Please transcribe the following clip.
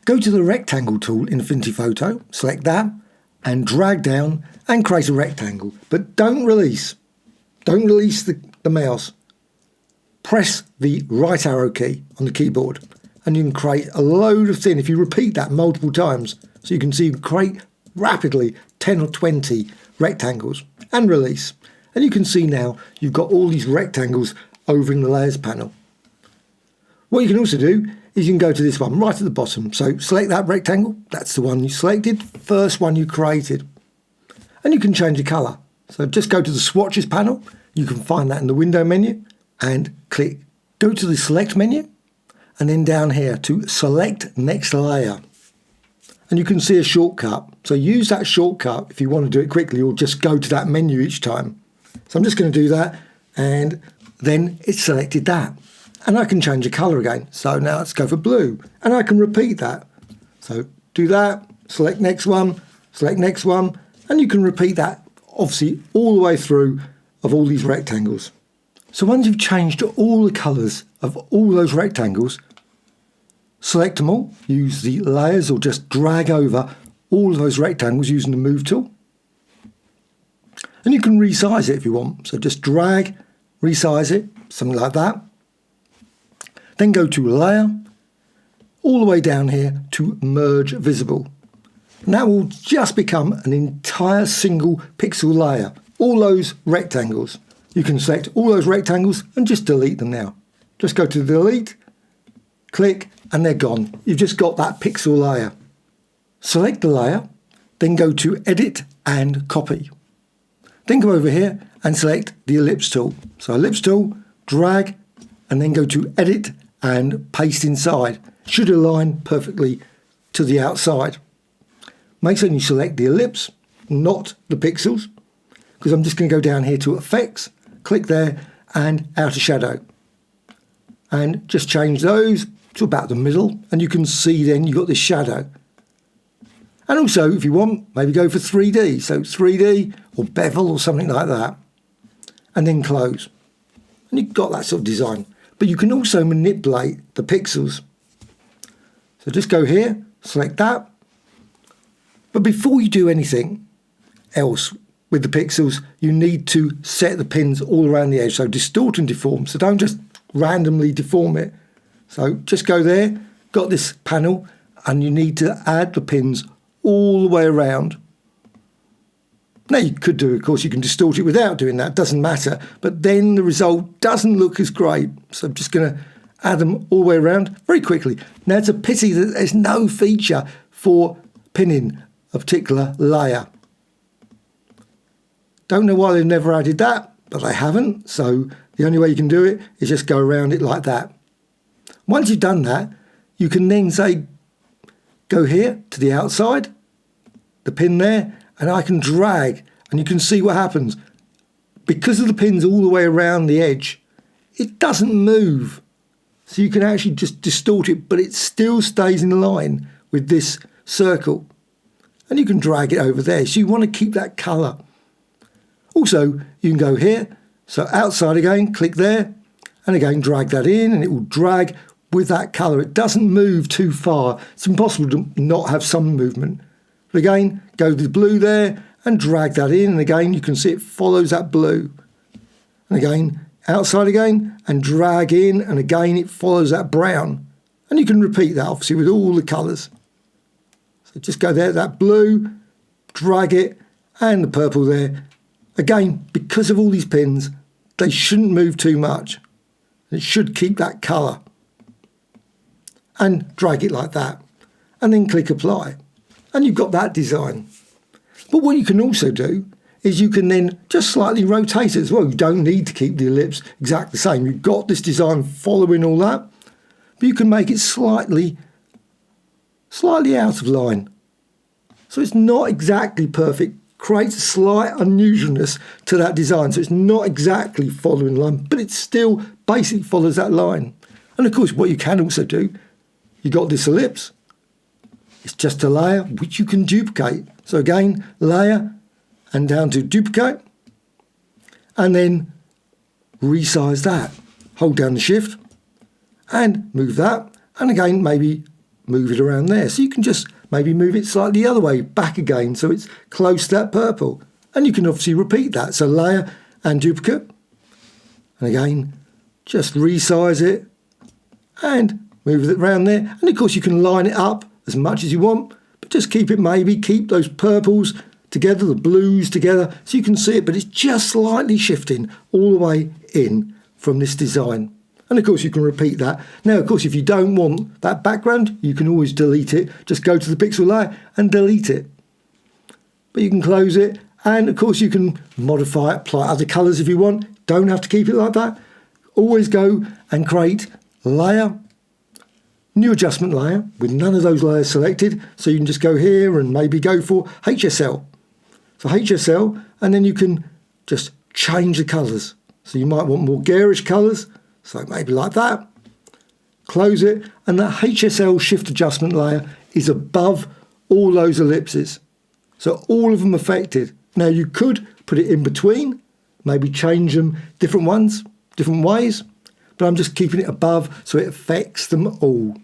Go to the rectangle tool in Affinity Photo, select that and drag down and create a rectangle. But don't release. Don't release the mouse. Press the right arrow key on the keyboard and you can create a load of thin. If you repeat that multiple times, so you can see you can create rapidly 10 or 20 rectangles and release. And you can see now you've got all these rectangles over in the layers panel. What you can also do is you can go to this one right at the bottom. So select that rectangle. That's the one you selected, first one you created. And you can change the colour. So just go to the swatches panel. You can find that in the window menu and click. Go to the select menu and then down here to select next layer. And you can see a shortcut. So use that shortcut if you want to do it quickly or just go to that menu each time. So I'm just going to do that and then it's selected that. And I can change the colour again. So now let's go for blue and I can repeat that. So do that, select next one, and you can repeat that obviously all the way through of all these rectangles. So once you've changed all the colours of all those rectangles, select them all, use the layers or just drag over all of those rectangles using the move tool. And you can resize it if you want. So just drag, resize it, something like that. Then go to layer, all the way down here to merge visible. And that will just become an entire single pixel layer, all those rectangles. You can select all those rectangles and just delete them now. Just go to delete, click, and they're gone. You've just got that pixel layer. Select the layer, then go to edit and copy. Then go over here and select the ellipse tool. So ellipse tool, drag, and then go to edit and paste inside. Should align perfectly to the outside. Make sure you select the ellipse, not the pixels, because I'm just going to go down here to effects, click there and outer shadow. And just change those to about the middle and you can see then you've got this shadow. And also if you want, maybe go for 3D. So 3D or bevel or something like that. And then close. And you've got that sort of design. But you can also manipulate the pixels. So just go here, select that. But before you do anything else with the pixels, you need to set the pins all around the edge. So distort and deform. So don't just randomly deform it. So just go there, got this panel, and you need to add the pins all the way around. Now you could do, of course, you can distort it without doing that, doesn't matter, but then the result doesn't look as great. So I'm just going to add them all the way around very quickly. Now it's a pity that there's no feature for pinning a particular layer. Don't know why they've never added that, but they haven't. So the only way you can do it is just go around it like that. Once you've done that, you can then say, go here to the outside, the pin there, and I can drag and you can see what happens. Because of the pins all the way around the edge, it doesn't move. So you can actually just distort it, but it still stays in line with this circle. And you can drag it over there. So you want to keep that colour. Also, you can go here. So outside again, click there. And again, drag that in and it will drag with that colour. It doesn't move too far. It's impossible to not have some movement. But again, go to the blue there and drag that in. And again, you can see it follows that blue. And again, outside again and drag in. And again, it follows that brown. And you can repeat that obviously with all the colours. So just go there, that blue, drag it, and the purple there. Again, because of all these pins, they shouldn't move too much. It should keep that colour. And drag it like that. And then click apply. And you've got that design. But what you can also do is you can then just slightly rotate it as well. You don't need to keep the ellipse exactly the same. You've got this design following all that. But you can make it slightly out of line. So it's not exactly perfect. Creates a slight unusualness to that design. So it's not exactly following line, but it still basically follows that line. And of course, what you can also do, you got this ellipse. It's just a layer which you can duplicate. So again, layer and down to duplicate. And then resize that. Hold down the shift and move that. And again, maybe move it around there. So you can just maybe move it slightly the other way, back again, so it's close to that purple. And you can obviously repeat that. So layer and duplicate. And again, just resize it and move it around there. And of course you can line it up as much as you want, but just keep those purples together, the blues together, so you can see it, but it's just slightly shifting all the way in from this design. And of course you can repeat that. Now, of course, if you don't want that background, you can always delete it. Just go to the pixel layer and delete it. But you can close it, and of course you can modify it, apply other colors if you want. Don't have to keep it like that. Always go and create layer, new adjustment layer with none of those layers selected. So you can just go here and maybe go for HSL. So HSL, and then you can just change the colors. So you might want more garish colors, so maybe like that. Close it, and the HSL shift adjustment layer is above all those ellipses. So all of them affected. Now you could put it in between, maybe change them different ones, different ways, but I'm just keeping it above so it affects them all.